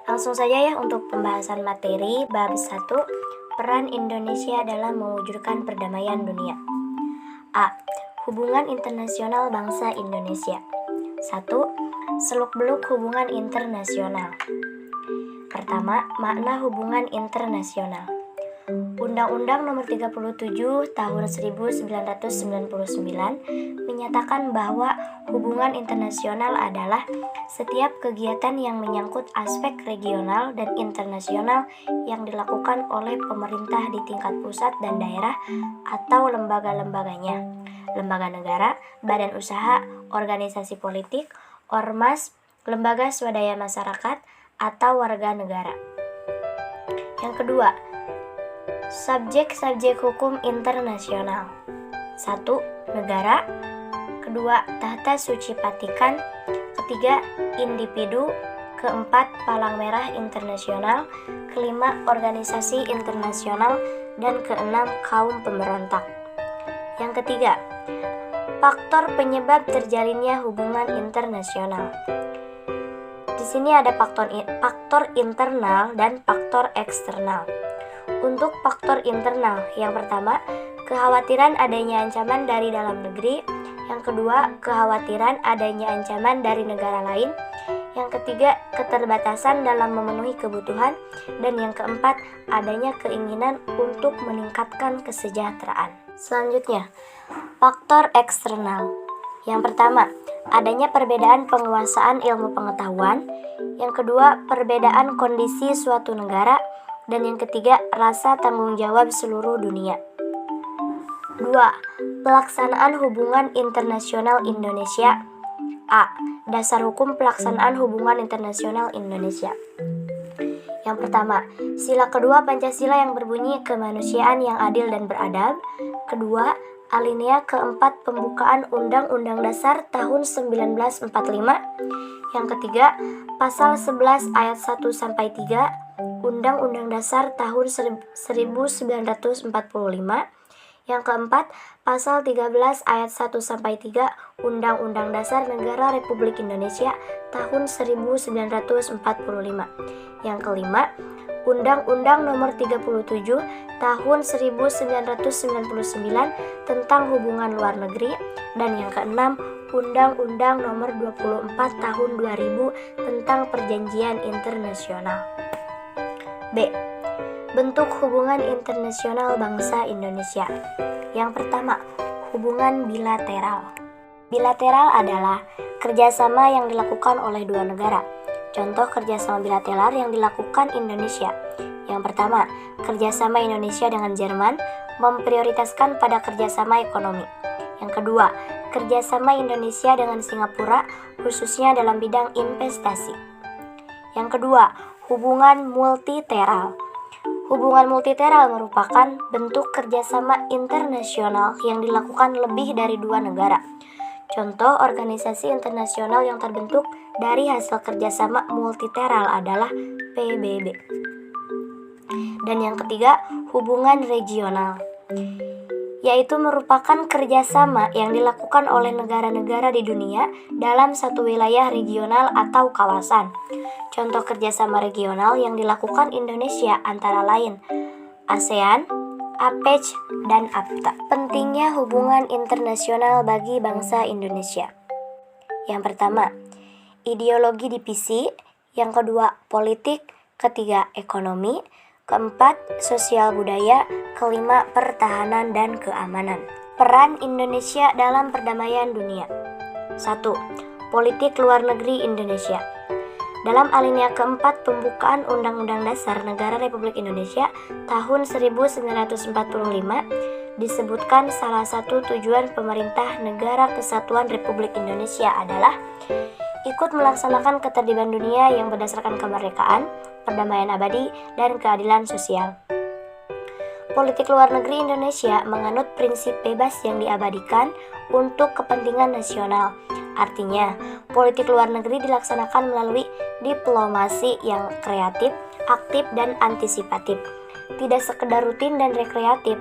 Langsung saja ya untuk pembahasan materi bab 1, peran Indonesia dalam mewujudkan perdamaian dunia. A. Hubungan internasional bangsa Indonesia. 1. Seluk-beluk hubungan internasional. Pertama, makna hubungan internasional. Undang-Undang Nomor 37 Tahun 1999 menyatakan bahwa hubungan internasional adalah setiap kegiatan yang menyangkut aspek regional dan internasional yang dilakukan oleh pemerintah di tingkat pusat dan daerah atau lembaga-lembaganya, lembaga negara, badan usaha, organisasi politik, ormas, lembaga swadaya masyarakat, atau warga negara. Yang kedua, subjek-subjek hukum internasional. 1. Negara. Kedua, Tahta Suci Vatikan. Ketiga, individu. Keempat, Palang Merah Internasional. Kelima, organisasi internasional. Dan keenam, kaum pemberontak. Yang ketiga, faktor penyebab terjalinnya hubungan internasional. Di sini ada faktor internal dan faktor eksternal. Untuk faktor internal, yang pertama, kekhawatiran adanya ancaman dari dalam negeri. Yang kedua, kekhawatiran adanya ancaman dari negara lain. Yang ketiga, keterbatasan dalam memenuhi kebutuhan. Dan yang keempat, adanya keinginan untuk meningkatkan kesejahteraan. Selanjutnya, faktor eksternal. Yang pertama, adanya perbedaan penguasaan ilmu pengetahuan. Yang kedua, perbedaan kondisi suatu negara. Dan yang ketiga, rasa tanggung jawab seluruh dunia. 2. Pelaksanaan hubungan internasional Indonesia. A. Dasar hukum pelaksanaan hubungan internasional Indonesia. Yang pertama, sila kedua Pancasila yang berbunyi kemanusiaan yang adil dan beradab. Kedua, alinea keempat pembukaan Undang-Undang Dasar tahun 1945. Yang ketiga, pasal 11 ayat 1-3 Undang-Undang Dasar tahun 1945. Yang keempat, pasal 13 ayat 1-3 Undang-Undang Dasar Negara Republik Indonesia tahun 1945. Yang kelima, Undang-Undang Nomor 37 tahun 1999 tentang hubungan luar negeri. Dan yang keenam, Undang-Undang Nomor 24 tahun 2000 tentang perjanjian internasional. B. Bentuk hubungan internasional bangsa Indonesia. Yang pertama, hubungan bilateral. Bilateral adalah kerjasama yang dilakukan oleh dua negara. Contoh kerjasama bilateral yang dilakukan Indonesia. Yang pertama, kerjasama Indonesia dengan Jerman memprioritaskan pada kerjasama ekonomi. Yang kedua, kerjasama Indonesia dengan Singapura khususnya dalam bidang investasi. Yang kedua, hubungan multilateral. Hubungan multilateral merupakan bentuk kerjasama internasional yang dilakukan lebih dari dua negara. Contoh organisasi internasional yang terbentuk dari hasil kerjasama multilateral adalah PBB. Dan yang ketiga, hubungan regional, yaitu merupakan kerjasama yang dilakukan oleh negara-negara di dunia dalam satu wilayah regional atau kawasan. Contoh kerjasama regional yang dilakukan Indonesia antara lain ASEAN, APEC, dan APTA. Pentingnya hubungan internasional bagi bangsa Indonesia. Yang pertama, ideologi divisi. Yang kedua, politik. Ketiga, ekonomi. Keempat, sosial budaya. Kelima, pertahanan dan keamanan. Peran Indonesia dalam perdamaian dunia. 1. Politik luar negeri Indonesia. Dalam alinea keempat pembukaan Undang-Undang Dasar Negara Republik Indonesia tahun 1945 disebutkan salah satu tujuan pemerintah Negara Kesatuan Republik Indonesia adalah ikut melaksanakan ketertiban dunia yang berdasarkan kemerdekaan, perdamaian abadi, dan keadilan sosial. Politik luar negeri Indonesia menganut prinsip bebas yang diabadikan untuk kepentingan nasional. Artinya, politik luar negeri dilaksanakan melalui diplomasi yang kreatif, aktif, dan antisipatif. Tidak sekedar rutin dan rekreatif,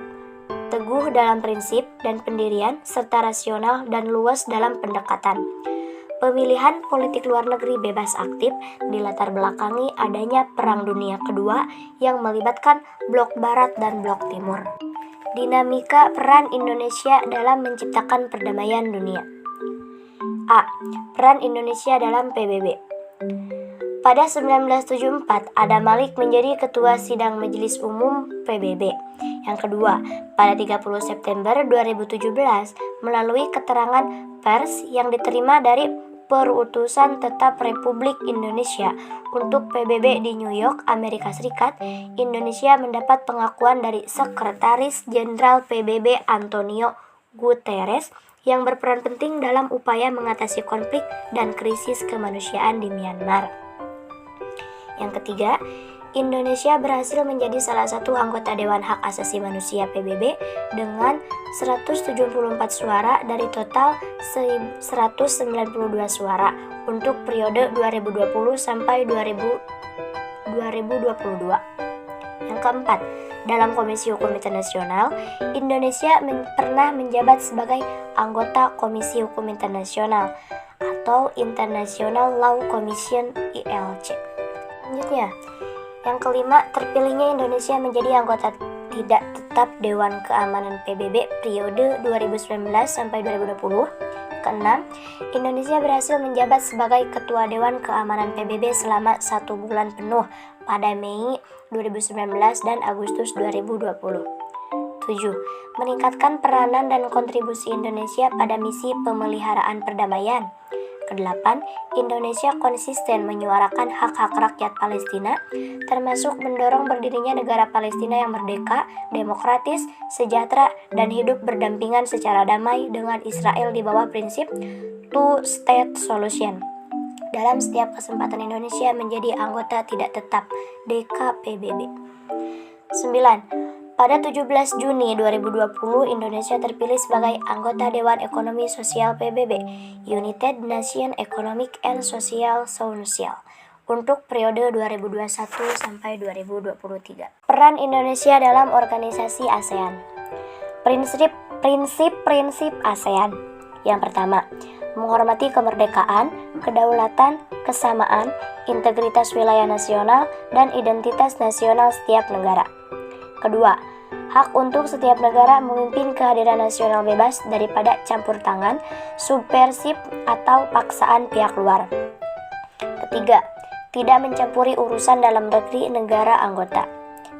teguh dalam prinsip dan pendirian, serta rasional dan luas dalam pendekatan. Pemilihan politik luar negeri bebas aktif dilatar belakangi adanya Perang Dunia Kedua yang melibatkan blok Barat dan blok Timur. Dinamika peran Indonesia dalam menciptakan perdamaian dunia. A. Peran Indonesia dalam PBB. Pada 1974, Adam Malik menjadi Ketua Sidang Majelis Umum PBB. Yang kedua, pada 30 September 2017, melalui keterangan pers yang diterima dari Perutusan Tetap Republik Indonesia untuk PBB di New York, Amerika Serikat, Indonesia mendapat pengakuan dari Sekretaris Jenderal PBB Antonio Guterres yang berperan penting dalam upaya mengatasi konflik dan krisis kemanusiaan di Myanmar. Yang ketiga, Indonesia berhasil menjadi salah satu anggota Dewan Hak Asasi Manusia PBB dengan 174 suara dari total 192 suara untuk periode 2020 sampai 2022. Yang keempat, dalam Komisi Hukum Internasional, Indonesia pernah menjabat sebagai anggota Komisi Hukum Internasional atau International Law Commission (ILC). Selanjutnya, yang kelima, terpilihnya Indonesia menjadi anggota tidak tetap Dewan Keamanan PBB periode 2019 sampai 2020. Keenam, Indonesia berhasil menjabat sebagai Ketua Dewan Keamanan PBB selama 1 bulan penuh pada Mei 2019 dan Agustus 2020. 7. Meningkatkan peranan dan kontribusi Indonesia pada misi pemeliharaan perdamaian. Kedelapan, Indonesia konsisten menyuarakan hak-hak rakyat Palestina, termasuk mendorong berdirinya negara Palestina yang merdeka, demokratis, sejahtera, dan hidup berdampingan secara damai dengan Israel di bawah prinsip two-state solution. Dalam setiap kesempatan Indonesia menjadi anggota tidak tetap DKPBB. 9. Pada 17 Juni 2020, Indonesia terpilih sebagai anggota Dewan Ekonomi Sosial PBB, United Nations Economic and Social Council, untuk periode 2021 sampai 2023. Peran Indonesia dalam organisasi ASEAN. Prinsip-prinsip ASEAN. Yang pertama, menghormati kemerdekaan, kedaulatan, kesamaan, integritas wilayah nasional, dan identitas nasional setiap negara. Kedua, hak untuk setiap negara memimpin kehadiran nasional bebas daripada campur tangan, subversif, atau paksaan pihak luar. Ketiga, tidak mencampuri urusan dalam negeri negara anggota.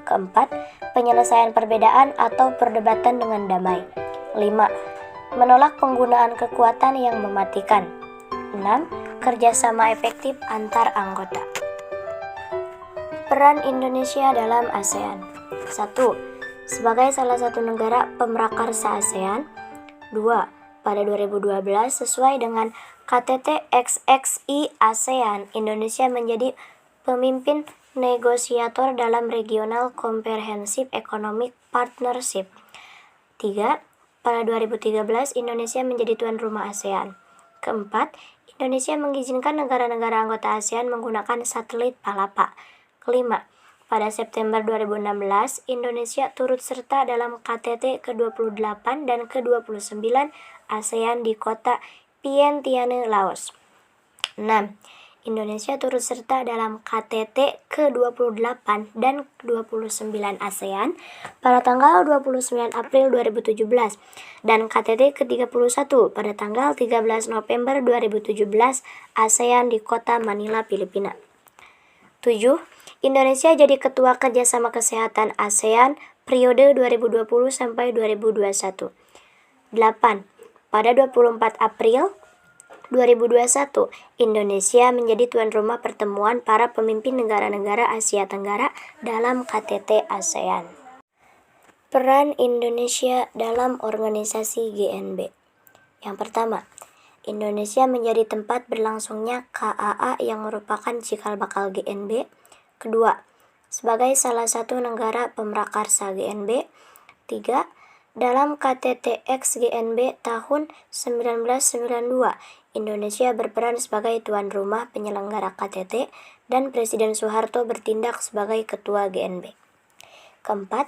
Keempat, penyelesaian perbedaan atau perdebatan dengan damai. 5. Menolak penggunaan kekuatan yang mematikan. 6. Kerjasama efektif antar anggota. Peran Indonesia dalam ASEAN. 1. Sebagai salah satu negara pemrakarsa ASEAN. 2. Pada 2012, sesuai dengan KTT XXI ASEAN, Indonesia menjadi pemimpin negosiator dalam Regional Comprehensive Economic Partnership. 3. Pada 2013, Indonesia menjadi tuan rumah ASEAN. Keempat, Indonesia mengizinkan negara-negara anggota ASEAN menggunakan satelit Palapa. Kelima, pada September 2016, Indonesia turut serta dalam KTT ke-28 dan ke-29 ASEAN di kota Vientiane, Laos. 6. Indonesia turut serta dalam KTT ke-28 dan ke-29 ASEAN pada tanggal 29 April 2017 dan KTT ke-31 pada tanggal 13 November 2017 ASEAN di kota Manila, Filipina. 7. Indonesia jadi Ketua Kerjasama Kesehatan ASEAN periode 2020 sampai 2021. 8. Pada 24 April 2021, Indonesia menjadi tuan rumah pertemuan para pemimpin negara-negara Asia Tenggara dalam KTT ASEAN. Peran Indonesia dalam organisasi GNB. Yang pertama, Indonesia menjadi tempat berlangsungnya KAA yang merupakan cikal bakal GNB. Kedua, sebagai salah satu negara pemrakarsa GNB. 3. Dalam KTT ex-GNB tahun 1992, Indonesia berperan sebagai tuan rumah penyelenggara KTT dan Presiden Soeharto bertindak sebagai ketua GNB. Keempat,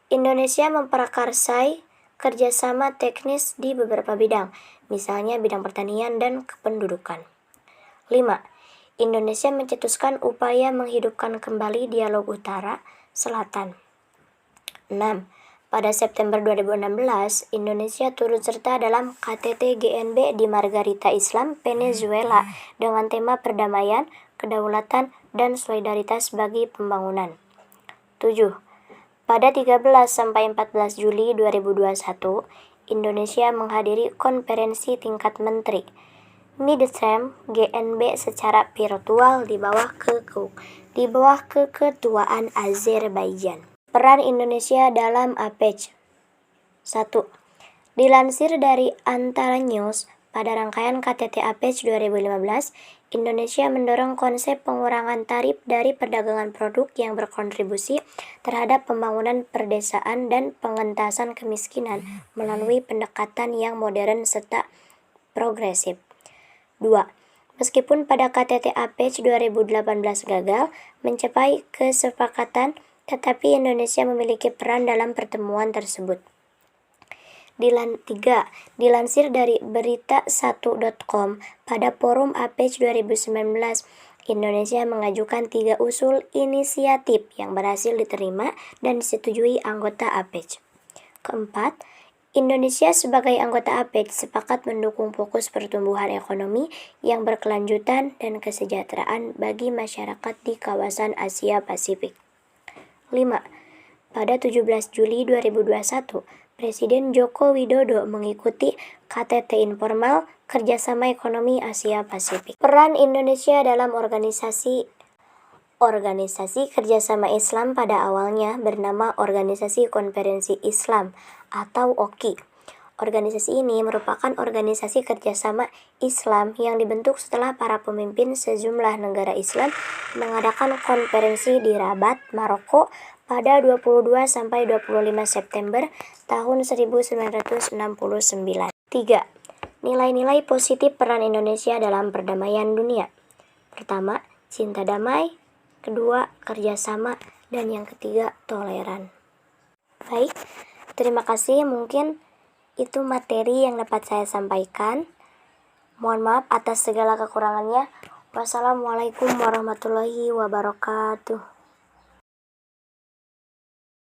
Indonesia memprakarsai kerjasama teknis di beberapa bidang, misalnya bidang pertanian dan kependudukan. 5. Indonesia mencetuskan upaya menghidupkan kembali dialog Utara-Selatan. 6. Pada September 2016, Indonesia turut serta dalam KTT GNB di Margarita Islam, Venezuela dengan tema perdamaian, kedaulatan, dan solidaritas bagi pembangunan. 7. Pada 13-14 Juli 2021, Indonesia menghadiri konferensi tingkat menteri Midterm GNB secara virtual di bawah keketuaan Azerbaijan. Peran Indonesia dalam APEC. 1. Dilansir dari Antara News, pada rangkaian KTT APEC 2015, Indonesia mendorong konsep pengurangan tarif dari perdagangan produk yang berkontribusi terhadap pembangunan perdesaan dan pengentasan kemiskinan melalui pendekatan yang modern serta progresif. 2. Meskipun pada KTT APEC 2018 gagal mencapai kesepakatan, tetapi Indonesia memiliki peran dalam pertemuan tersebut. 3. Dilansir dari berita1.com, pada Forum APEC 2019, Indonesia mengajukan 3 usul inisiatif yang berhasil diterima dan disetujui anggota APEC. 4. Indonesia sebagai anggota APEC sepakat mendukung fokus pertumbuhan ekonomi yang berkelanjutan dan kesejahteraan bagi masyarakat di kawasan Asia Pasifik. 5. Pada 17 Juli 2021, Presiden Joko Widodo mengikuti KTT informal Kerjasama Ekonomi Asia Pasifik. Peran Indonesia dalam organisasi Kerjasama Islam pada awalnya bernama Organisasi Konferensi Islam atau OKI. Organisasi ini merupakan organisasi kerjasama Islam yang dibentuk setelah para pemimpin sejumlah negara Islam mengadakan konferensi di Rabat, Maroko pada 22-25 September tahun 1969. 3. Nilai-nilai positif peran Indonesia dalam perdamaian dunia. Pertama, cinta damai. Kedua, kerjasama. Dan yang ketiga, toleran. Baik, terima kasih. Mungkin itu materi yang dapat saya sampaikan. Mohon maaf atas segala kekurangannya. Wassalamualaikum warahmatullahi wabarakatuh.